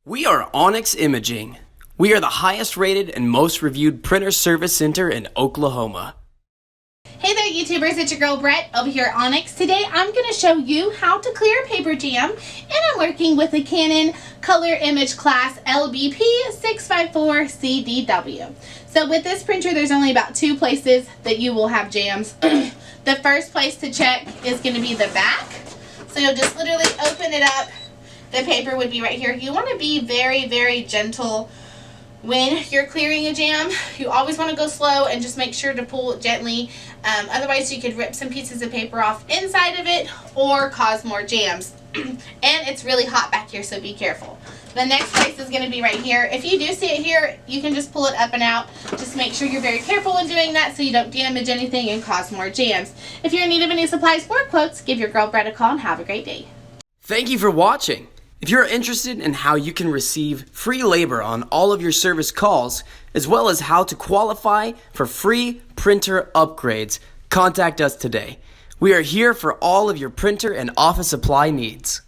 We are Onyx Imaging. We are the highest rated and most reviewed printer service center in Oklahoma. Hey there YouTubers, it's your girl Brett over here at Onyx. Today I'm going to show you how to clear a paper jam, and I'm working with the Canon color image class LBP654cdw. So with this printer there's only about two places that you will have jams. The first place to check is going to be the back. So you'll just literally open it up. The paper would be right here. You want to be very, very gentle when you're clearing a jam. You always want to go slow and just make sure to pull it gently. Otherwise you could rip some pieces of paper off inside of it or cause more jams. And it's really hot back here, so be careful. The next place is going to be right here. If you do see it here, you can just pull it up and out. Just make sure you're very careful when doing that so you don't damage anything and cause more jams. If you're in need of any supplies or quotes, give your girl Brett a call and have a great day. Thank you for watching. If you're interested in how you can receive free labor on all of your service calls, as well as how to qualify for free printer upgrades, contact us today. We are here for all of your printer and office supply needs.